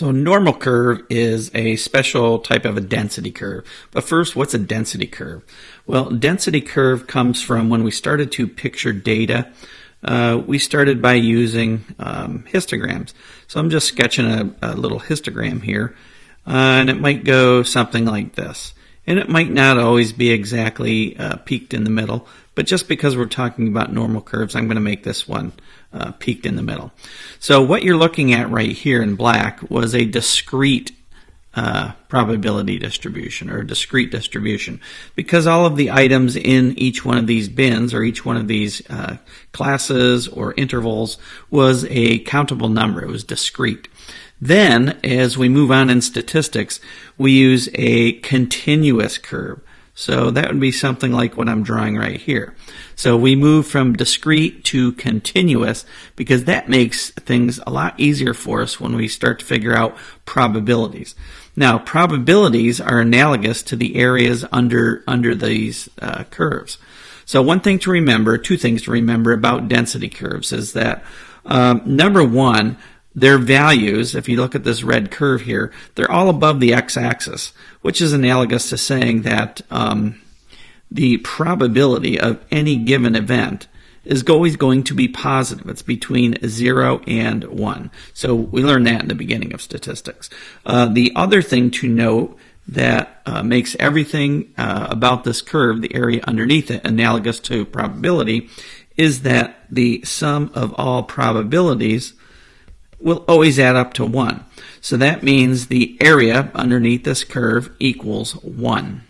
So a normal curve is a special type of a density curve. But first, what's a density curve? Well, density curve comes from when we started to picture data. We started by using histograms. So I'm just sketching a little histogram here. And it might go something like this. And it might not always be exactly peaked in the middle. But just because we're talking about normal curves, I'm going to make this one peaked in the middle. So what you're looking at right here in black was a discrete probability distribution or discrete distribution, because all of the items in each one of these bins or each one of these classes or intervals was a countable number. It was discrete. Then, as we move on in statistics, we use a continuous curve. So that would be something like what I'm drawing right here. So we move from discrete to continuous because that makes things a lot easier for us when we start to figure out probabilities. Now, probabilities are analogous to the areas under these curves. So one thing to remember, two things to remember about density curves is that number one, their values, if you look at this red curve here, they're all above the x-axis, which is analogous to saying that the probability of any given event is always going to be positive. It's between 0 and 1. So we learned that in the beginning of statistics. The other thing to note that makes everything about this curve, the area underneath it, analogous to probability, is that the sum of all probabilities will always add up to 1. So that means the area underneath this curve equals 1.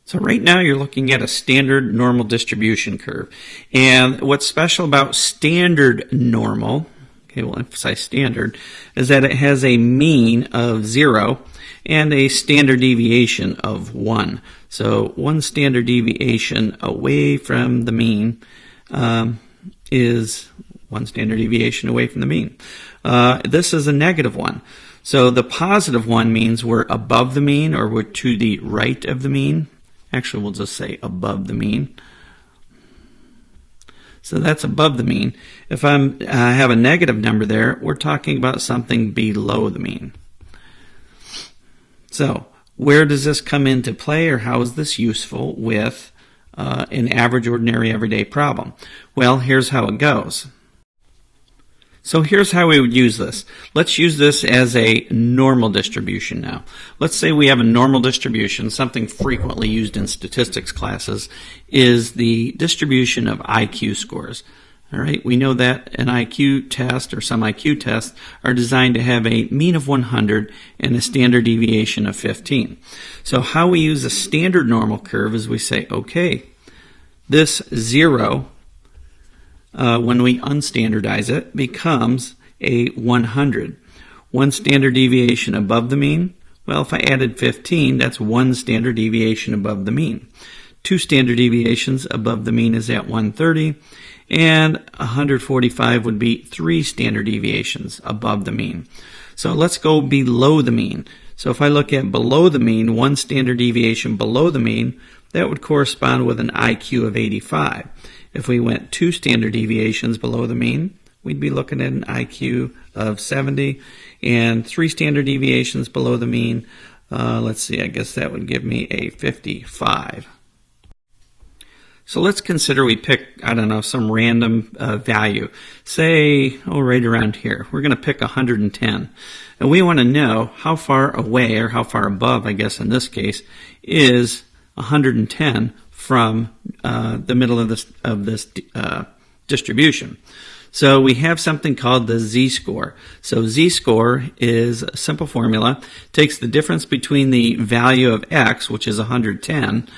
So right now you're looking at a standard normal distribution curve. And what's special about standard normal, okay, we'll emphasize standard, is that it has a mean of 0 and a standard deviation of 1. So one standard deviation away from the mean is one standard deviation away from the mean. This is a negative one. So the positive one means we're above the mean or we're to the right of the mean. Actually, we'll just say above the mean. So that's above the mean. If I have a negative number there, we're talking about something below the mean. So where does this come into play, or how is this useful with an average, ordinary, everyday problem? Well, here's how it goes. So here's how we would use this. Let's use this as a normal distribution now. Let's say we have a normal distribution. Something frequently used in statistics classes is the distribution of IQ scores. All right, we know that an IQ test or some IQ tests are designed to have a mean of 100 and a standard deviation of 15. So how we use a standard normal curve is we say, okay, this 0, when we unstandardize it, becomes a 100. One standard deviation above the mean. Well, if I added 15, that's one standard deviation above the mean. Two standard deviations above the mean is at 130. And 145 would be 3 standard deviations above the mean. So let's go below the mean. So if I look at below the mean, 1 standard deviation below the mean, that would correspond with an IQ of 85. If we went 2 standard deviations below the mean, we'd be looking at an IQ of 70. And 3 standard deviations below the mean, let's see, I guess that would give me a 55. So let's consider we pick, I don't know, some random value. Say, right around here. We're going to pick 110. And we want to know how far away, or how far above, I guess in this case, is 110 from the middle of this distribution. So we have something called the z-score. So z-score is a simple formula. Takes the difference between the value of x, which is 110,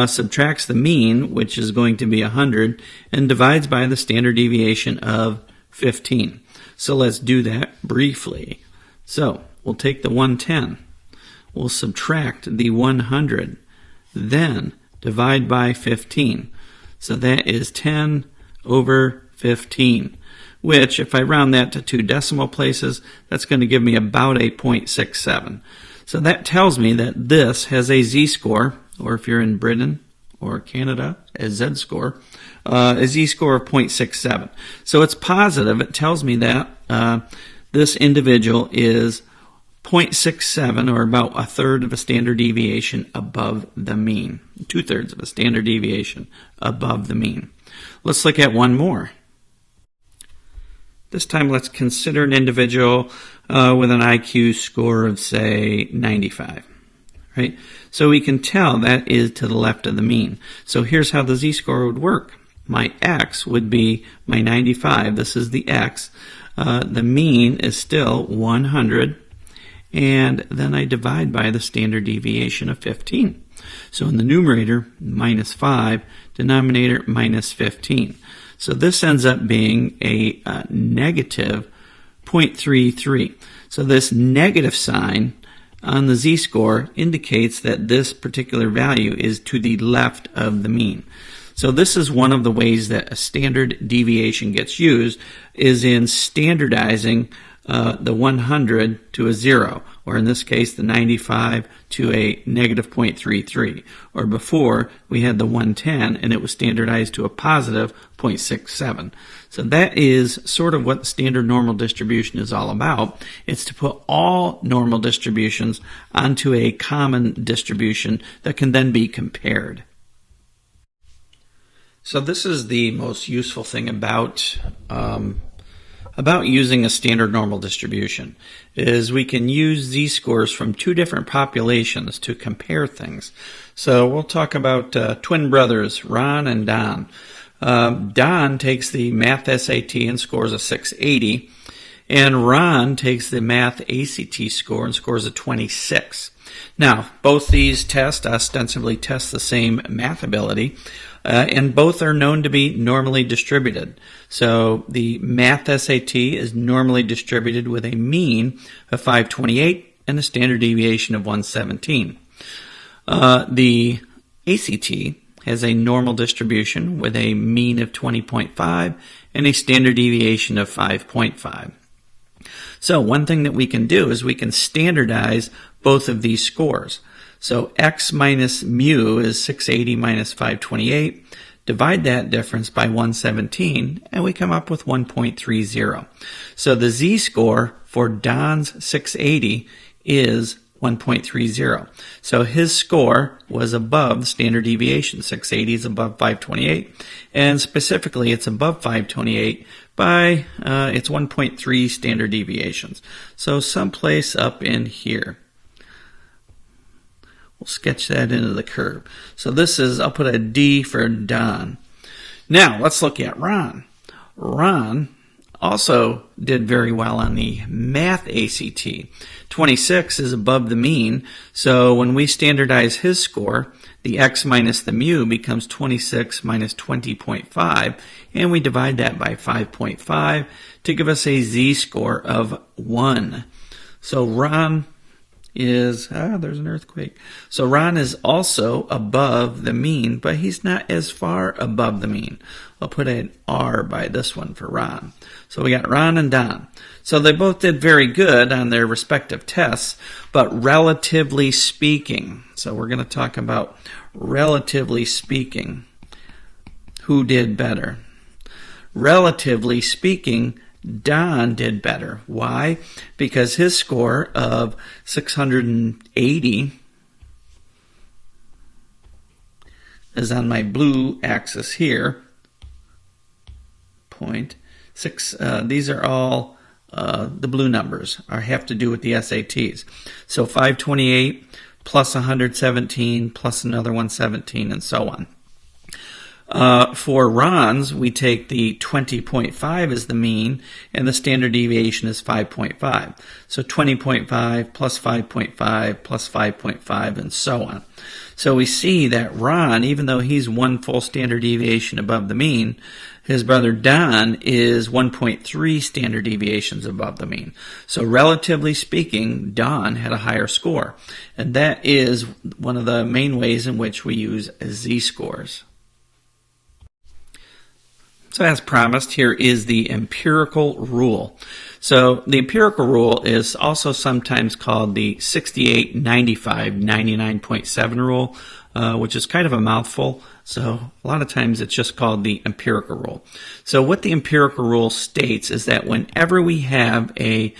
subtracts the mean, which is going to be 100, and divides by the standard deviation of 15. So let's do that briefly. So we'll take the 110. We'll subtract the 100. Then divide by 15. So that is 10 over 15, which, if I round that to 2 decimal places, that's going to give me about a 0.67. So that tells me that this has a z-score, or if you're in Britain or Canada, a z-score, a z-score of 0.67. So it's positive. It tells me that this individual is 0.67, or about a third of a standard deviation above the mean. 2/3 of a standard deviation above the mean. Let's look at one more. This time let's consider an individual with an IQ score of, say, 95. Right? So we can tell that is to the left of the mean. So here's how the z-score would work. My x would be my 95. This is the x. The mean is still 100. And then I divide by the standard deviation of 15. So in the numerator, -5, denominator -15. So this ends up being a negative 0.33. So this negative sign on the z-score indicates that this particular value is to the left of the mean. So this is one of the ways that a standard deviation gets used, is in standardizing the 100 to a 0, or in this case the 95 to a negative 0.33. Or before, we had the 110 and it was standardized to a positive 0.67. So that is sort of what the standard normal distribution is all about. It's to put all normal distributions onto a common distribution that can then be compared. So this is the most useful thing about using a standard normal distribution, is we can use z-scores from two different populations to compare things. So we'll talk about twin brothers, Ron and Don. Don takes the math SAT and scores a 680, and Ron takes the math ACT score and scores a 26. Now, both these tests ostensibly test the same math ability, and both are known to be normally distributed. So the math SAT is normally distributed with a mean of 528 and a standard deviation of 117. The ACT has a normal distribution with a mean of 20.5 and a standard deviation of 5.5. So one thing that we can do is we can standardize both of these scores. So x minus mu is 680 minus 528. Divide that difference by 117, and we come up with 1.30. So the z-score for Don's 680 is 1.30. So his score was above the standard deviation. 680 is above 528, and specifically it's above 528 by its 1.3 standard deviations. So someplace up in here. We'll sketch that into the curve. So this is, I'll put a D for Don. Now let's look at Ron. Ron also did very well on the math ACT. 26 is above the mean, so when we standardize his score, the x minus the mu becomes 26 minus 20.5, and we divide that by 5.5 to give us a z-score of 1. So Ron is, there's an earthquake. So Ron is also above the mean, but he's not as far above the mean. I'll put an R by this one for Ron. So we got Ron and Don. So they both did very good on their respective tests, but relatively speaking, so we're going to talk about relatively speaking, who did better. Relatively speaking, Don did better. Why? Because his score of 680 is on my blue axis here. Point six. These are all the blue numbers have to do with the SATs. So 528 plus 117 plus another 117 and so on. For Ron's, we take the 20.5 as the mean, and the standard deviation is 5.5. So 20.5 plus 5.5 plus 5.5, and so on. So we see that Ron, even though he's one full standard deviation above the mean, his brother Don is 1.3 standard deviations above the mean. So relatively speaking, Don had a higher score. And that is one of the main ways in which we use z-scores. So as promised, here is the empirical rule. So the empirical rule is also sometimes called the 68-95-99.7 rule. which is kind of a mouthful. So a lot of times it's just called the empirical rule. So what the empirical rule states is that whenever we have a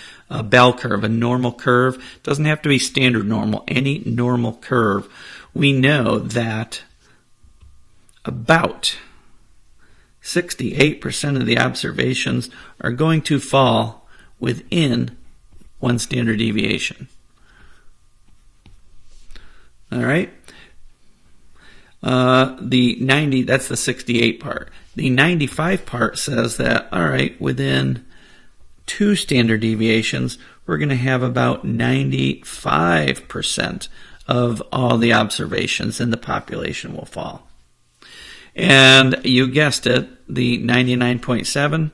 bell curve, a normal curve, doesn't have to be standard normal, any normal curve, we know that about 68% of the observations are going to fall within one standard deviation. All right. The 90, that's the 68 part. The 95 part says that, all right, within 2 standard deviations, we're going to have about 95% of all the observations in the population will fall. And you guessed it, the 99.7,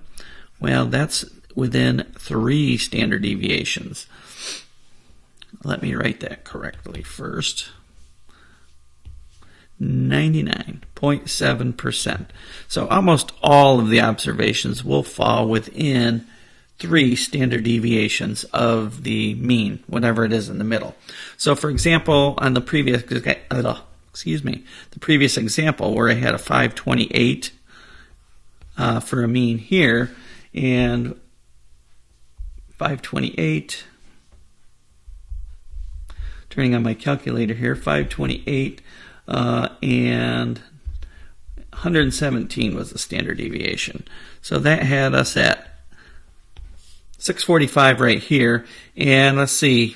well, that's within 3 standard deviations. Let me write that correctly first. 99.7%. So almost all of the observations will fall within 3 standard deviations of the mean, whatever it is in the middle. So for example, on the previous example where I had a 528 for a mean here, and 528, turning on my calculator here, 528 and 117 was the standard deviation. So that had us at 645 right here. And let's see,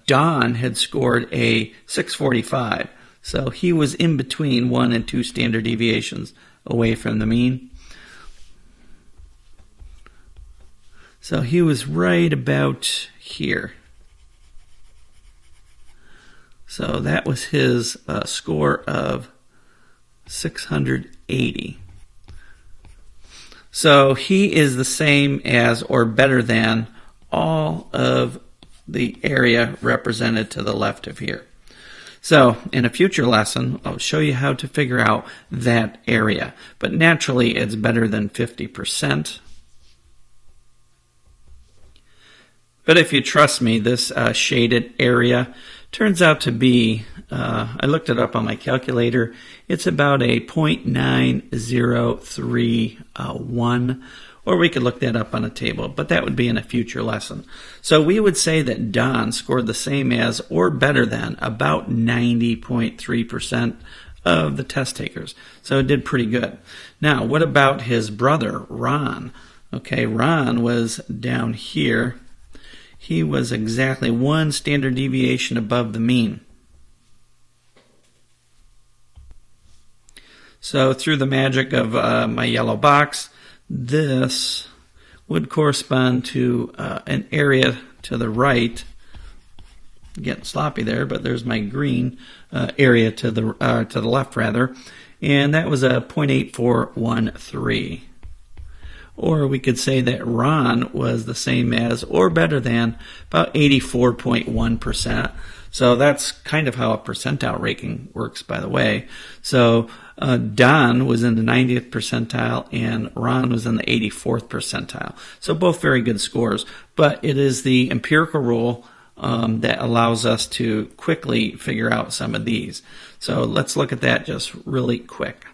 Don had scored a 645. So he was in between 1 and 2 standard deviations away from the mean. So he was right about here. So that was his score of 680. So he is the same as or better than all of the area represented to the left of here. So in a future lesson, I'll show you how to figure out that area. But naturally, it's better than 50%. But if you trust me, this shaded area turns out to be, I looked it up on my calculator, it's about a 0.9031, or we could look that up on a table, but that would be in a future lesson. So we would say that Don scored the same as or better than about 90.3% of the test takers. So it did pretty good. Now, what about his brother, Ron? Okay, Ron was down here. He was exactly 1 standard deviation above the mean. So through the magic of my yellow box, this would correspond to an area to the right. Getting sloppy there, but there's my green area to the left rather, and that was a 0.8413. Or we could say that Ron was the same as or better than about 84.1%. So that's kind of how a percentile ranking works, by the way. So Don was in the 90th percentile and Ron was in the 84th percentile. So both very good scores. But it is the empirical rule that allows us to quickly figure out some of these. So let's look at that just really quick.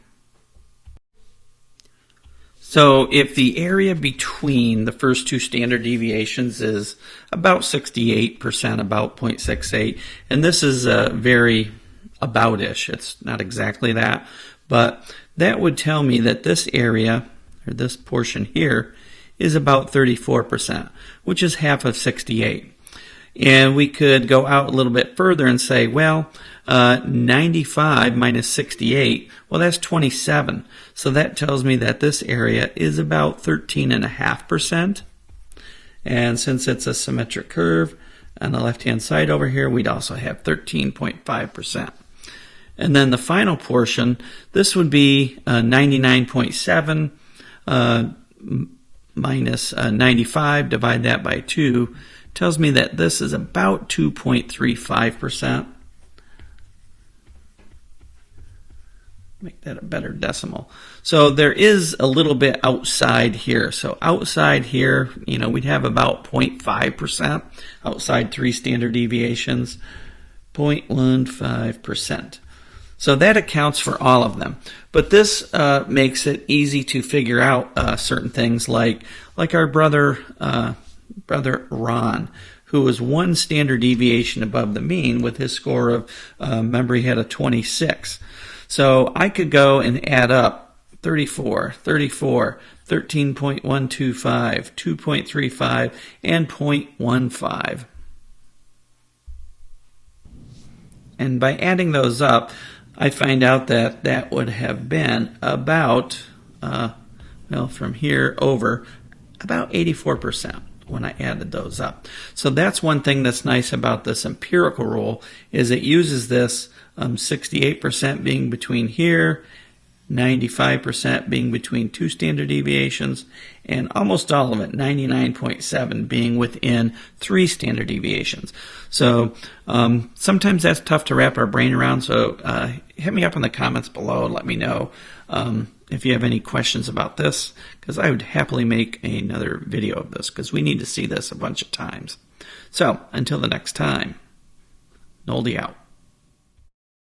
So if the area between the first 2 standard deviations is about 68%, about 0.68, and this is very about-ish, it's not exactly that, but that would tell me that this area, or this portion here, is about 34%, which is half of 68. And we could go out a little bit further and say, well, 95 minus 68, well, that's 27. So that tells me that this area is about 13.5%. And since it's a symmetric curve on the left-hand side over here, we'd also have 13.5%. And then the final portion, this would be 99.7 minus 95, divide that by 2, tells me that this is about 2.35%. Make that a better decimal. So there is a little bit outside here. So outside here, we'd have about 0.5%. Outside 3 standard deviations, 0.15%. So that accounts for all of them. But this makes it easy to figure out certain things like our brother Ron, who was 1 standard deviation above the mean with his score of, remember he had a 26. So I could go and add up 34, 34, 13.125, 2.35, and 0.15. And by adding those up, I find out that that would have been about, from here over, about 84% when I added those up. So that's one thing that's nice about this empirical rule, is it uses this 68% being between here, 95% being between 2 standard deviations, and almost all of it, 99.7, being within 3 standard deviations. So sometimes that's tough to wrap our brain around, so hit me up in the comments below and let me know if you have any questions about this, because I would happily make another video of this, because we need to see this a bunch of times. So until the next time, Noldy out.